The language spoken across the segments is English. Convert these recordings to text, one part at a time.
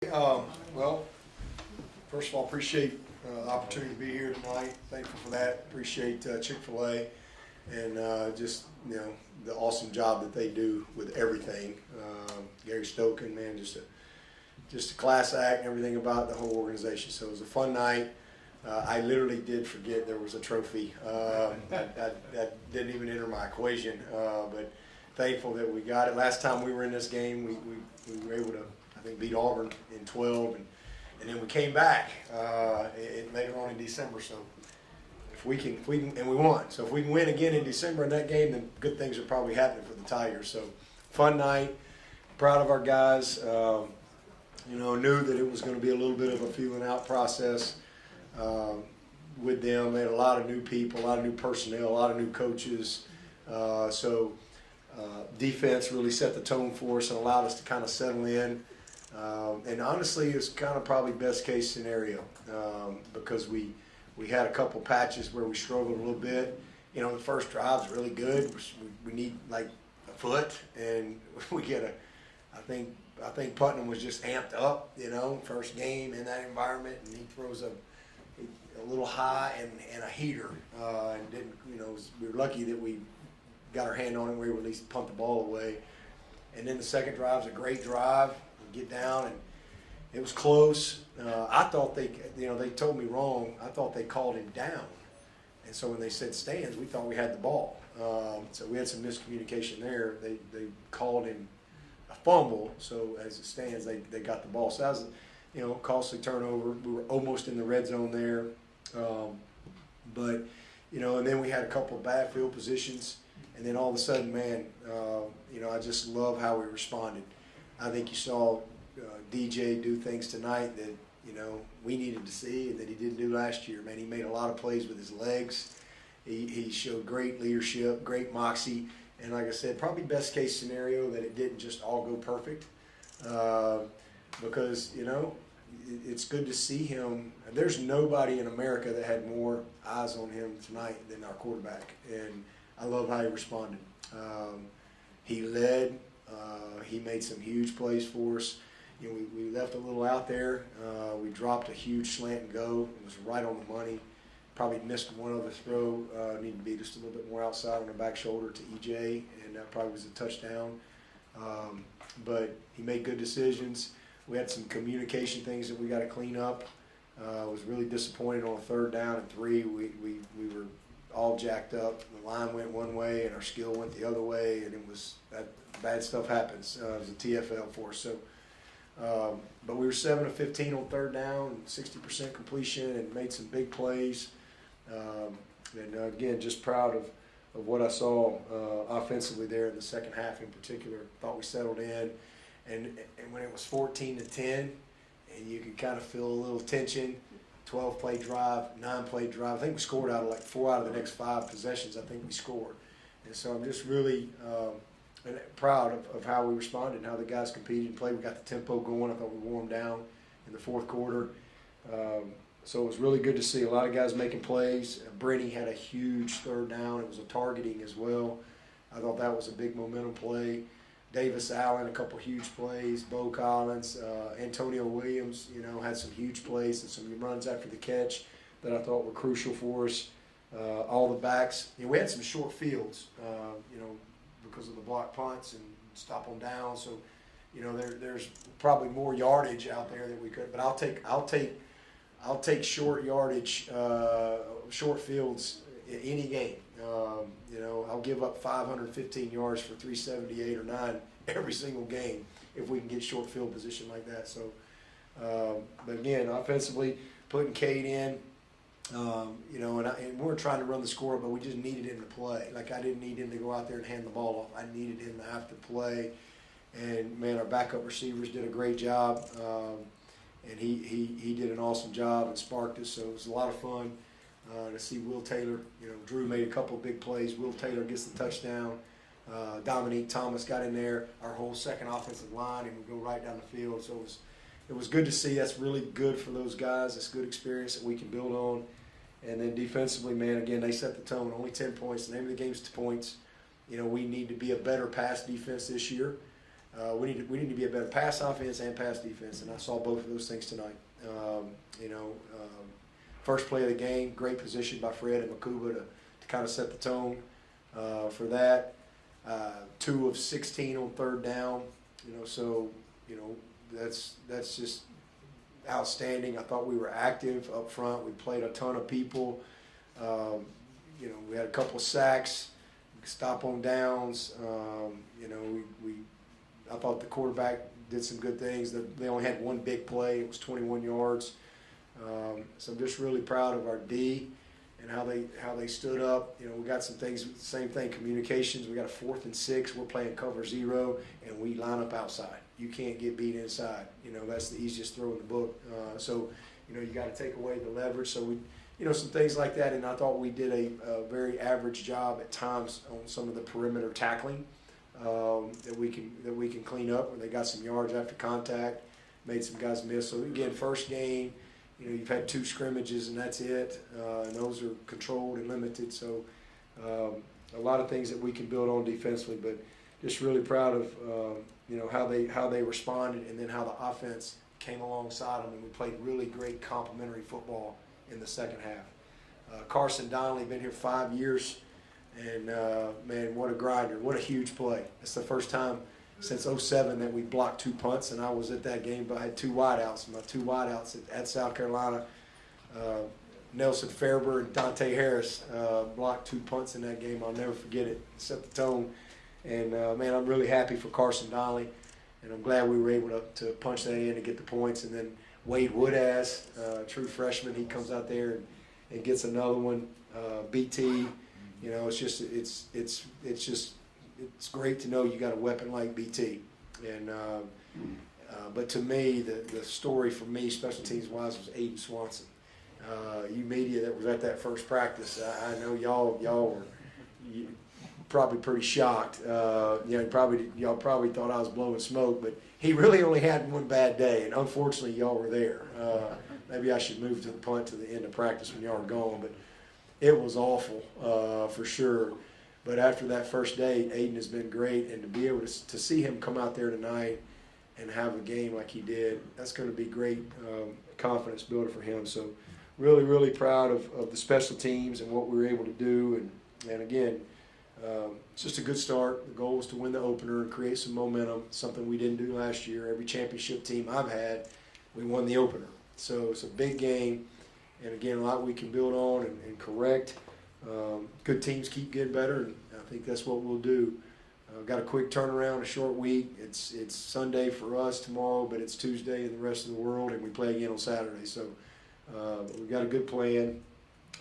Well, first of all, appreciate the opportunity to be here tonight. Thankful for that. Appreciate Chick-fil-A and just the awesome job that they do with everything. Gary Stoken, man, just a class act and everything about the whole organization. So it was a fun night. I literally did forget there was a trophy. That didn't even enter my equation, but thankful that we got it. Last time we were in this game, we were able to, I think, beat Auburn in 12, and then we came back later on in December. So if we can, and we won. So if we can win again in December in that game, then good things are probably happening for the Tigers. So fun night, proud of our guys. Knew that it was going to be a little bit of a feeling out process with them. They had a lot of new people, a lot of new personnel, a lot of new coaches. Defense really set the tone for us and allowed us to kind of settle in. And honestly, it's kind of probably best case scenario because we had a couple patches where we struggled a little bit. The first drive's really good. We need like a foot, and we get I think Putnam was just amped up, first game in that environment, and he throws a little high and a heater, and didn't, we were lucky that we got our hand on it. We were at least pumped the ball away. And then the second drive was a great drive. We get down, and it was close. I thought they told me wrong. I thought they called him down. And so when they said stands, we thought we had the ball. So we had some miscommunication there. They called him a fumble. So as it stands, they got the ball. So that was, costly turnover. We were almost in the red zone there. And then we had a couple of bad field positions. And then all of a sudden, man, I just love how we responded. I think you saw DJ do things tonight that, we needed to see and that he didn't do last year. Man, he made a lot of plays with his legs. He showed great leadership, great moxie. And like I said, probably best case scenario that it didn't just all go perfect because, it's good to see him. There's nobody in America that had more eyes on him tonight than our quarterback. And I love how he responded. He led. He made some huge plays for us. We left a little out there. We dropped a huge slant and go. It was right on the money. Probably missed one other throw. Needed to be just a little bit more outside on the back shoulder to EJ, and that probably was a touchdown. But he made good decisions. We had some communication things that we got to clean up. Was really disappointed on 3rd down and 3. We were all jacked up. The line went one way and our skill went the other way, and it was that bad stuff happens. It was a TFL for us. So, but we were 7 of 15 on 3rd down, 60% completion, and made some big plays. Again, just proud of what I saw offensively there in the second half in particular. Thought we settled in, and when it was 14-10, and you could kind of feel a little tension. 12-play drive, 9-play drive. I think we scored out of like 4 out of the next 5 possessions. I think we scored. And so I'm just really proud of how we responded and how the guys competed and played. We got the tempo going. I thought we wore them down in the 4th quarter. So it was really good to see a lot of guys making plays. Brenny had a huge 3rd down. It was a targeting as well. I thought that was a big momentum play. Davis Allen, a couple huge plays. Bo Collins, Antonio Williams, had some huge plays and some runs after the catch that I thought were crucial for us. All the backs, we had some short fields, because of the block punts and stop them down. So, there's probably more yardage out there that we could. But I'll take short yardage, short fields in any game. I'll give up 515 yards for 378 or 9 every single game if we can get short field position like that. So, but again, offensively, putting Cade in, and we're trying to run the score, but we just needed him to play. Like, I didn't need him to go out there and hand the ball off. I needed him to have to play. And, man, our backup receivers did a great job. And he did an awesome job and sparked us. So it was a lot of fun to see Will Taylor. Drew made a couple of big plays. Will Taylor gets the touchdown. Dominique Thomas got in there, our whole second offensive line, and we go right down the field. So it was good to see. That's really good for those guys. It's good experience that we can build on. And then defensively, man, again, they set the tone. Only 10 points. The name of the game is 2 points. We need to be a better pass defense this year. we need to be a better pass offense and pass defense, and I saw both of those things tonight. First play of the game, great position by Fred and Makuba to kind of set the tone for that. 2 of 16 on third down, that's just outstanding. I thought we were active up front. We played a ton of people. We had a couple of sacks, stop on downs. I thought the quarterback did some good things. They only had one big play. It was 21 yards. So I'm just really proud of our D and how they stood up. We got some things, same thing, communications. We got a 4th and 6. We're playing cover 0, and we line up outside. You can't get beat inside. That's the easiest throw in the book. You got to take away the leverage. So we, some things like that. And I thought we did a very average job at times on some of the perimeter tackling that we can clean up. Where they got some yards after contact, made some guys miss. So again, first game. You've had 2 scrimmages and that's it, and those are controlled and limited. So a lot of things that we can build on defensively, but just really proud of how they responded, and then how the offense came alongside them, and we played really great complementary football in the second half. Carson Donnelly, been here 5 years, and man, what a grinder! What a huge play! It's the first time since 2007 that we blocked 2 punts, and I was at that game, but I had 2 wideouts. My 2 wideouts at South Carolina, Nelson Fairber and Dante Harris blocked 2 punts in that game. I'll never forget it. It set the tone. And, man, I'm really happy for Carson Donnelly, and I'm glad we were able to punch that in and get the points. And then Wade Woodaz, true freshman, he comes out there and gets another one. BT, it's great to know you got a weapon like BT. And but to me, the story for me, special teams wise, was Aiden Swanson. You media that was at that first practice, I know y'all were probably pretty shocked. Y'all probably thought I was blowing smoke, but he really only had one bad day, and unfortunately y'all were there. Maybe I should move to the punt to the end of practice when y'all were gone, but it was awful for sure. But after that first day, Aiden has been great, and to be able to see him come out there tonight and have a game like he did, that's going to be great confidence builder for him. So really, really proud of the special teams and what we were able to do. And again, it's just a good start. The goal was to win the opener and create some momentum, something we didn't do last year. Every championship team I've had, we won the opener. So it's a big game, and again, a lot we can build on and correct. Good teams keep getting better, and I think that's what we'll do. Got a quick turnaround, a short week. It's Sunday for us tomorrow, but it's Tuesday in the rest of the world, and we play again on Saturday. So we've got a good plan,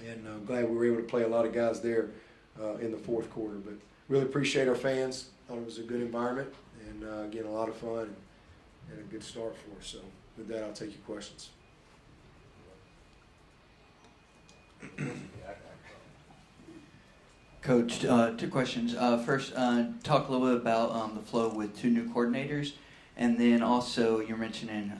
and I'm glad we were able to play a lot of guys there in the fourth quarter. But really appreciate our fans. Thought it was a good environment, and again, a lot of fun and a good start for us. So with that, I'll take your questions. Coach, 2 questions. First, talk a little bit about the flow with 2 new coordinators, and then also you're mentioning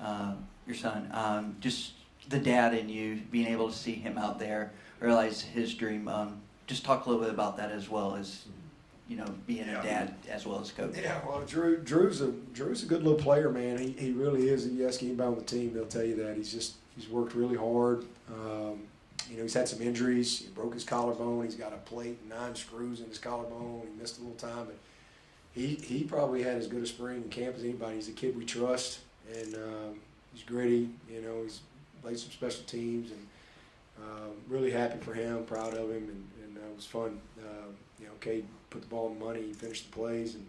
your son, just the dad in you, being able to see him out there, realize his dream. Just talk a little bit about that as well as, being a dad as well as coach. Yeah, well, Drew's a good little player, man. He really is. You ask anybody on the team, they'll tell you that. He's worked really hard. He's had some injuries. He broke his collarbone. He's got a plate and 9 screws in his collarbone. He missed a little time, but he probably had as good a spring in camp as anybody. He's a kid we trust, and he's gritty. He's played some special teams, and really happy for him. Proud of him, and it was fun. Cade put the ball in the money. He finished the plays, and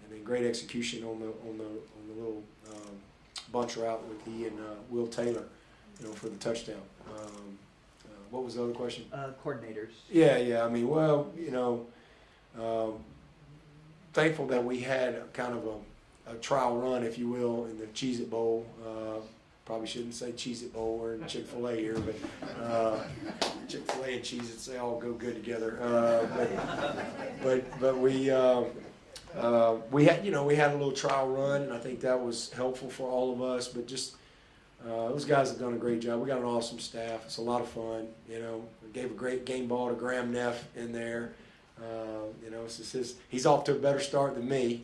then great execution on the little bunch route with he and Will Taylor, for the touchdown. What was the other question? Coordinators. Yeah. I mean, well, thankful that we had kind of a trial run, if you will, in the Cheez-It Bowl. Probably shouldn't say Cheez-It Bowl. We're in Chick-fil-A here, but Chick-fil-A and Cheez-Its, they all go good together. But we had a little trial run, and I think that was helpful for all of us. But just those guys have done a great job. We got an awesome staff. It's a lot of fun. We gave a great game ball to Graham Neff in there. He's off to a better start than me.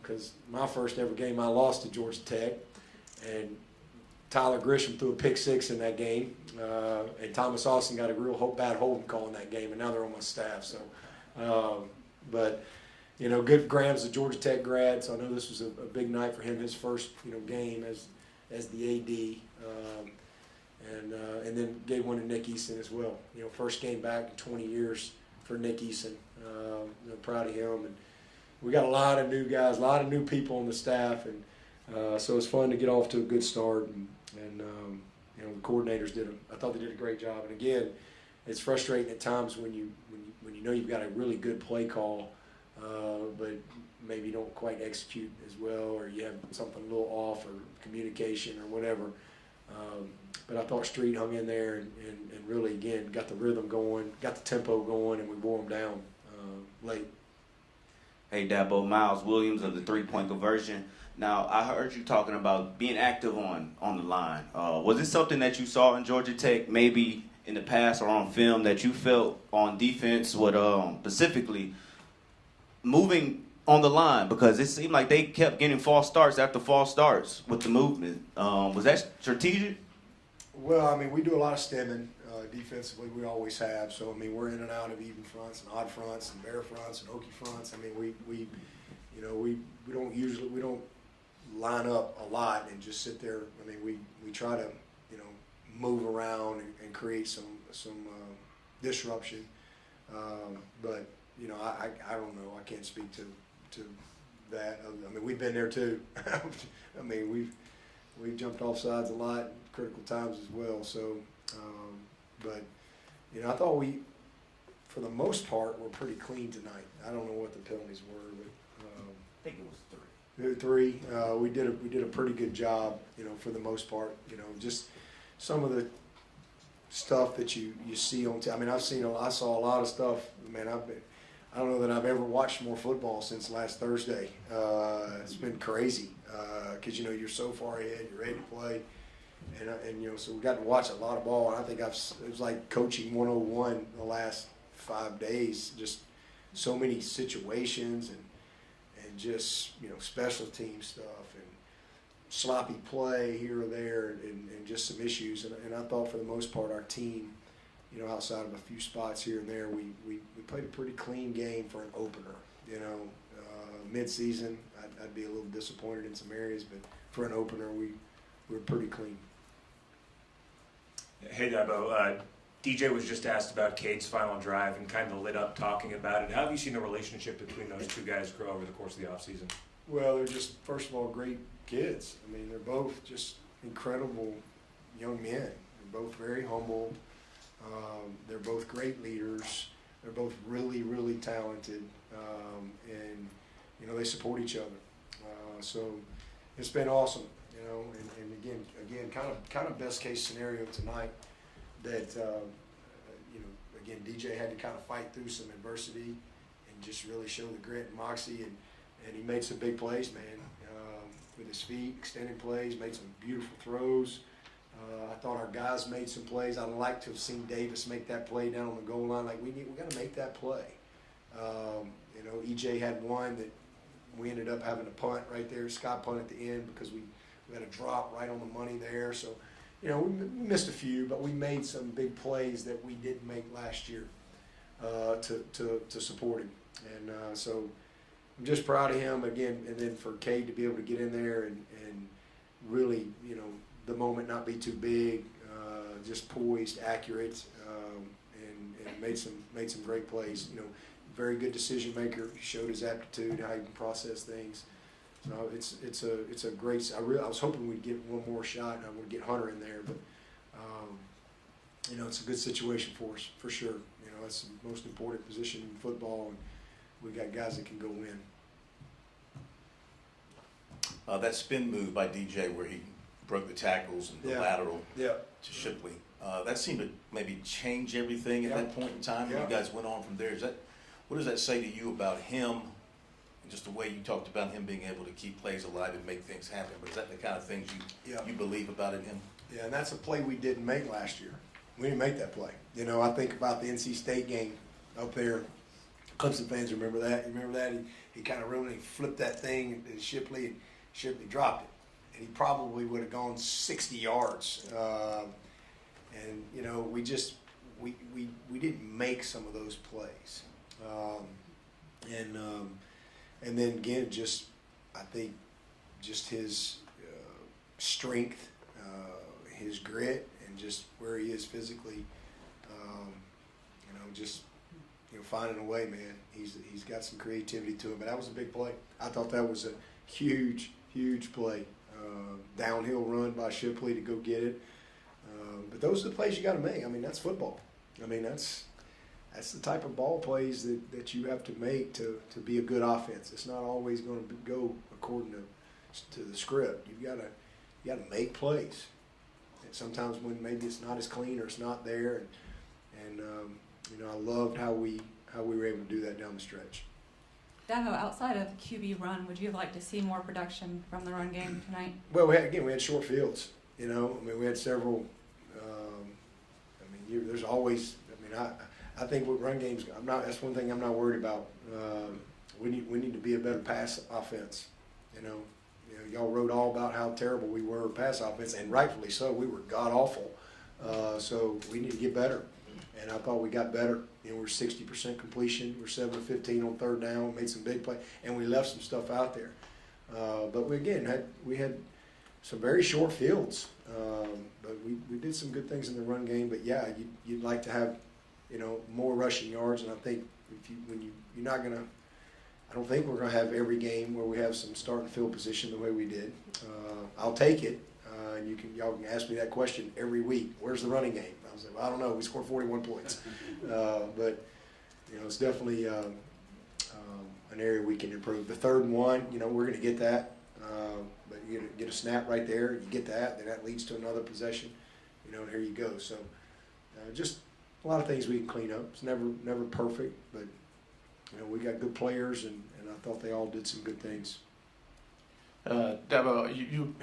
because my first ever game I lost to Georgia Tech, and Tyler Grisham threw a pick six in that game, and Thomas Austin got a real bad holding call in that game, and now they're on my staff. So, but you know, good. Graham's a Georgia Tech grad, so I know this was a big night for him. His first game as the AD, and then gave one to Nick Easton as well. You know, first game back in 20 years for Nick Easton. Proud of him, and we got a lot of new guys, a lot of new people on the staff, and so it's fun to get off to a good start. And you know, the coordinators I thought they did a great job. And again, it's frustrating at times when you know you've got a really good play call, but maybe you don't quite execute as well, or you have something a little off, or communication, or whatever. But I thought Street hung in there and really, again, got the rhythm going, got the tempo going, and we wore them down late. Hey, Dabo, Miles Williams of the three-point conversion. Now, I heard you talking about being active on the line. Was it something that you saw in Georgia Tech, maybe in the past or on film, that you felt on defense would specifically moving on the line? Because it seemed like they kept getting false starts after false starts with the movement. Was that strategic? Well, I mean, we do a lot of stemming defensively. We always have. So, I mean, we're in and out of even fronts and odd fronts and bear fronts and okie fronts. I mean, we don't line up a lot and just sit there. I mean, we try to, move around and create some disruption. But, I don't know. I can't speak to that. I mean, we've been there too. I mean, we've jumped off sides a lot, critical times as well. So, but I thought we, for the most part, were pretty clean tonight. I don't know what the penalties were, but I think it was 3. Three. We did a pretty good job, for the most part. Just some of the stuff that you see on. I mean, I saw a lot of stuff. Man, I don't know that I've ever watched more football since last Thursday. It's been crazy because you're so far ahead, you're ready to play, and so we got to watch a lot of ball. And I think it was like coaching 101 the last 5 days. Just so many situations and just special team stuff and sloppy play here or there and just some issues. And I thought for the most part our team, outside of a few spots here and there, we played a pretty clean game for an opener. Mid-season, I'd be a little disappointed in some areas, but for an opener, we were pretty clean. Hey, Dabo. DJ was just asked about Cade's final drive and kind of lit up talking about it. How have you seen the relationship between those two guys grow over the course of the offseason? Well, they're just, first of all, great kids. I mean, they're both just incredible young men. They're both very humble. They're both great leaders. They're both really, really talented, and they support each other. So it's been awesome, and again, kind of best case scenario tonight that again DJ had to kind of fight through some adversity and just really show the grit and moxie, and he made some big plays, man, with his feet, extended plays, made some beautiful throws. I thought our guys made some plays. I'd like to have seen Davis make that play down on the goal line. Like we got to make that play. EJ had one that we ended up having to punt right there. Scott punt at the end because we had a drop right on the money there. So, we missed a few, but we made some big plays that we didn't make last year to support him. And so I'm just proud of him again. And then for Cade to be able to get in there and really, the moment not be too big, just poised, accurate, and made some great plays. Very good decision maker. He showed his aptitude, how he can process things. So it's a great. I was hoping we'd get one more shot, and I would get Hunter in there, but it's a good situation for us for sure. That's the most important position in football, and we got guys that can go win. That spin move by DJ where he broke the tackles and the lateral to Shipley. That seemed to maybe change everything at that point in time. You guys went on from there. What does that say to you about him and just the way you talked about him being able to keep plays alive and make things happen? But is that the kind of things you believe about in him? Yeah, and that's a play we didn't make last year. We didn't make that play. I think about the NC State game up there Clemson fans remember that. You remember that? He kind of really flipped that thing and Shipley dropped it. And he probably would have gone 60 yards. And, you know, we didn't make some of those plays. And then again, just, I think, just his strength, his grit, and just where he is physically, you know, just, you know, finding a way, man. He's got some creativity to him, but that was a big play. I thought that was a huge play. Downhill run by Shipley to go get it. But those are the plays you got to make. I mean, that's football. I mean, that's the type of ball plays that you have to make to be a good offense. It's not always going to go according to the script. You got to make plays. And sometimes when maybe it's not as clean or it's not there, and you know, I loved how we were able to do that down the stretch. Dabo, outside of QB run, would you like to see more production from the run game tonight? Well, we had short fields. You know, I mean, we had several. I mean, there's always. I mean, I think with run games, that's one thing I'm not worried about. We need to be a better pass offense. You know, y'all wrote all about how terrible we were pass offense, and rightfully so. We were god awful. So we need to get better. And I thought we got better. You know, we're 60% completion. We're 7 of 15 on third down. Made some big plays, and we left some stuff out there. But we had some very short fields. But we did some good things in the run game. But yeah, you'd like to have, you know, more rushing yards. And I think you're not gonna. I don't think we're gonna have every game where we have some starting field position the way we did. I'll take it. And y'all can ask me that question every week. Where's the running game? I was like, well, I don't know. We scored 41 points, but you know, it's definitely an area we can improve. The 3rd and 1, you know, we're going to get that, but you get a snap right there. You get that, then that leads to another possession. You know, and here you go. So, just a lot of things we can clean up. It's never perfect, but you know, we got good players, and I thought they all did some good things. Dabo, you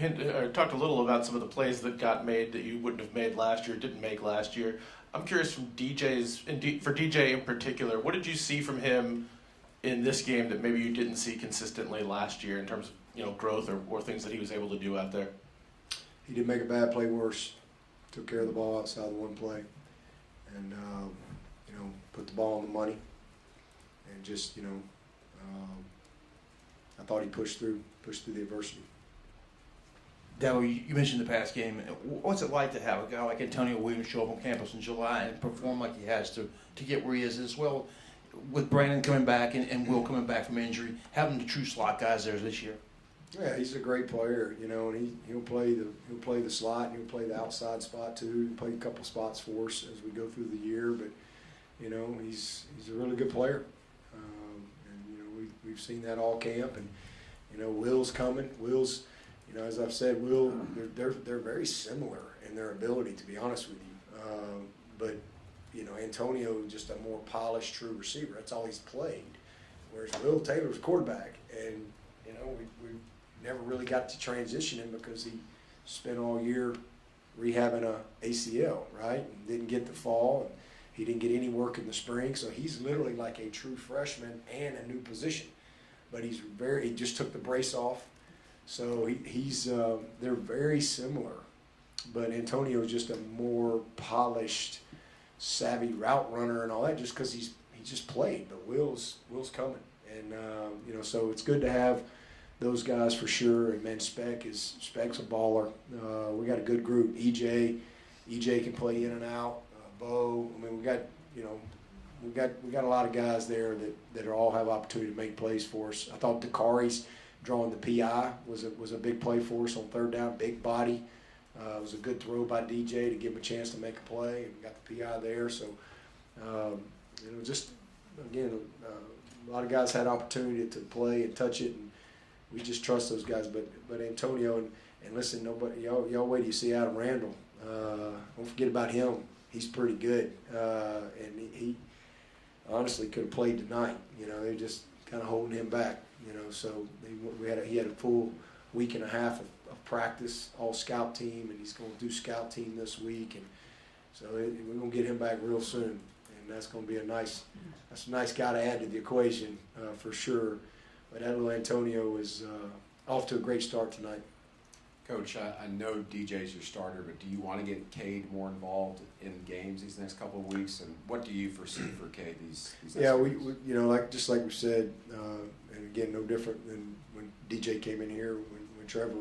talked a little about some of the plays that got made that you wouldn't have made last year, didn't make last year. I'm curious for DJ in particular, what did you see from him in this game that maybe you didn't see consistently last year in terms of, you know, growth or things that he was able to do out there? He didn't make a bad play worse. Took care of the ball outside the one play, and you know, put the ball on the money, and just, you know, I thought he pushed through the adversity. Dabo, you mentioned the past game. What's it like to have a guy like Antonio Williams show up on campus in July and perform like he has to get where he is, as well with Brandon coming back and Will coming back from injury, having the true slot guys there this year? Yeah, he's a great player, you know, and he'll play the slot, and he'll play the outside spot too. He'll play a couple spots for us as we go through the year, but you know, he's a really good player, and you know, we've seen that all camp, and you know, Will's coming. Will's, you know, as I've said, they're very similar in their ability, to be honest with you. But you know, Antonio just a more polished, true receiver. That's all he's played. Whereas Will Taylor's quarterback, and you know, we never really got to transition him because he spent all year rehabbing a ACL, right? And didn't get the fall, and he didn't get any work in the spring. So he's literally like a true freshman and a new position. But he just took the brace off. So they're very similar. But Antonio is just a more polished, savvy route runner and all that, just because he just played. But Will's coming, and you know, so it's good to have those guys for sure. And man, Spec's a baller. We got a good group. EJ can play in and out. Bo. I mean, we got, you know, we got a lot of guys there that all have opportunity to make plays for us. I thought Dakari's drawing the PI was a big play for us on third down. Big body. It was a good throw by DJ to give him a chance to make a play, and got the PI there. So, you know, just again, a lot of guys had opportunity to play and touch it, and we just trust those guys. But Antonio and listen, nobody y'all wait till you see Adam Randall. Don't forget about him. He's pretty good, and he honestly could have played tonight. You know, they're just kind of holding him back. You know, so he had a full week and a half of practice, all scout team, and he's going to do scout team this week, and so we're going to get him back real soon. and that's going to be that's a nice guy to add to the equation for sure. But that little Antonio is off to a great start tonight. Coach, I know DJ's your starter, but do you want to get Cade more involved in games these next couple of weeks? And what do you foresee for Cade these next Yeah, we weeks? you know, just like we said, and again, no different than when DJ came in here, when Trevor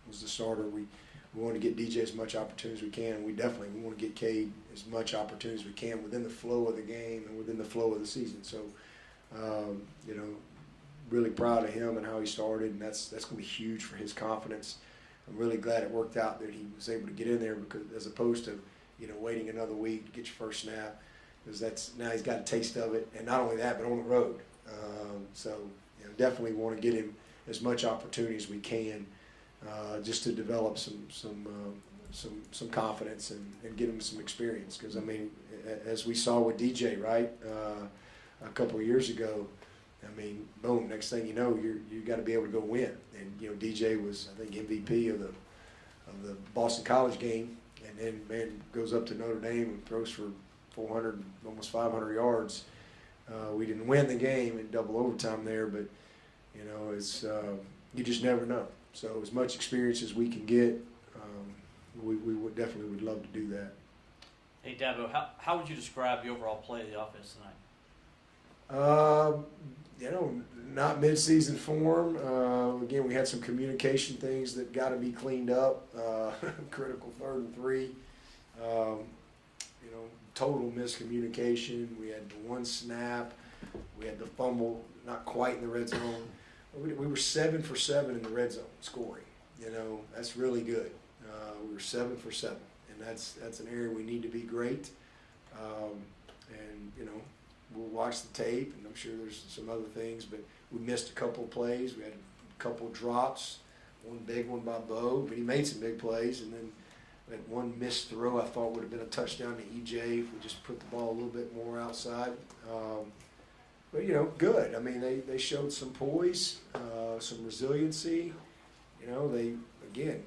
was the starter. We want to get DJ as much opportunity as we can. We want to get Cade as much opportunity as we can within the flow of the game and within the flow of the season. So, you know, really proud of him and how he started, and that's going to be huge for his confidence. I'm really glad it worked out that he was able to get in there, because as opposed to, you know, waiting another week to get your first snap, because now he's got a taste of it, and not only that, but on the road. So, you know, definitely want to get him as much opportunity as we can, just to develop some confidence and get him some experience. Because I mean, as we saw with DJ, right, a couple of years ago. I mean, boom, next thing you know, you got to be able to go win. And, you know, DJ was, I think, MVP of the Boston College game, and then, man, goes up to Notre Dame and throws for 400, almost 500 yards. We didn't win the game in double overtime there, but, you know, it's you just never know. So as much experience as we can get, we would definitely would love to do that. Hey, Dabo, how would you describe the overall play of the offense tonight? You know, not mid-season form. Again, we had some communication things that got to be cleaned up. Critical 3rd and 3. You know, total miscommunication. We had the one snap. We had the fumble, not quite in the red zone. We were 7 for 7 in the red zone scoring. You know, that's really good. We were 7 for 7, and that's an area we need to be great. And you know, we'll watch the tape, and I'm sure there's some other things, but we missed a couple of plays. We had a couple of drops, one big one by Bo, but he made some big plays, and then we had one missed throw I thought would have been a touchdown to EJ if we just put the ball a little bit more outside. But, you know, good. I mean, they showed some poise, some resiliency. You know, they, again,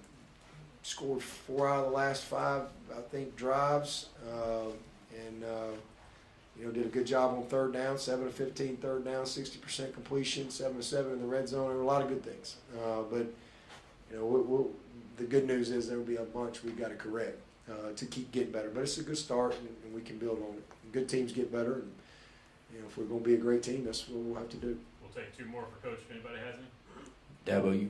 scored 4 out of the last 5, I think, drives, and you know, did a good job on 3rd down, 7 of 15 3rd down, 60% completion, 7 of 7 in the red zone. There were a lot of good things. But, you know, the good news is there will be a bunch we've got to correct to keep getting better. But it's a good start, and we can build on it. Good teams get better, and, you know, if we're going to be a great team, that's what we'll have to do. We'll take 2 more for Coach if anybody has any. Dabo,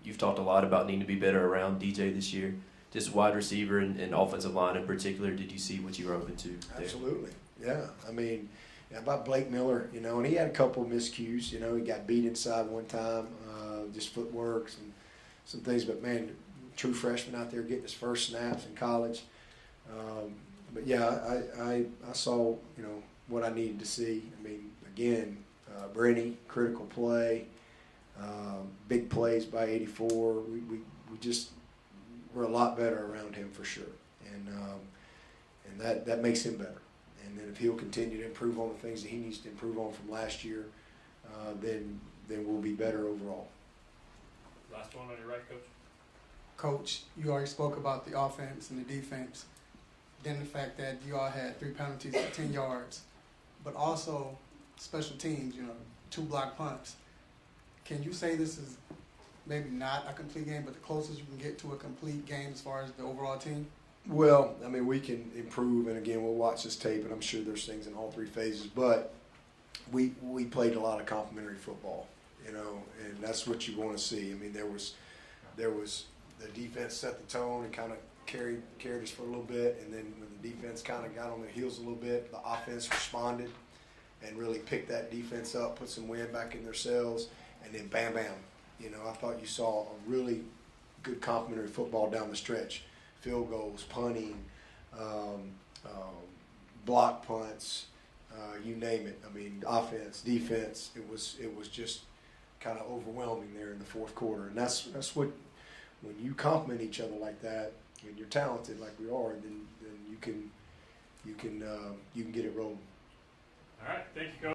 you've talked a lot about needing to be better around DJ this year. Just wide receiver and offensive line in particular, did you see what you were open to there? Absolutely. Yeah, I mean, about Blake Miller, you know, and he had a couple of miscues. You know, he got beat inside one time, just footwork and some things. But, man, true freshman out there getting his first snaps in college. But, yeah, I saw, you know, what I needed to see. I mean, again, Brenny, critical play, big plays by 84. We just we're a lot better around him for sure. And that makes him better. And then if he'll continue to improve on the things that he needs to improve on from last year, then we'll be better overall. Last one on your right, Coach. Coach, you already spoke about the offense and the defense, then the fact that you all had 3 penalties for 10 yards, but also special teams, you know, 2 block punts. Can you say this is maybe not a complete game, but the closest you can get to a complete game as far as the overall team? Well, I mean, we can improve, and again, we'll watch this tape, and I'm sure there's things in all 3 phases, but we played a lot of complementary football, you know, and that's what you want to see. I mean, there was the defense set the tone and kind of carried us for a little bit, and then when the defense kind of got on their heels a little bit, the offense responded and really picked that defense up, put some wind back in their sails, and then bam, bam. You know, I thought you saw a really good complementary football down the stretch. Field goals, punting, block punts, you name it. I mean, offense, defense. It was just kind of overwhelming there in the 4th quarter, and that's what, when you complement each other like that, when you're talented like we are, then you can get it rolling. All right, thank you, Coach.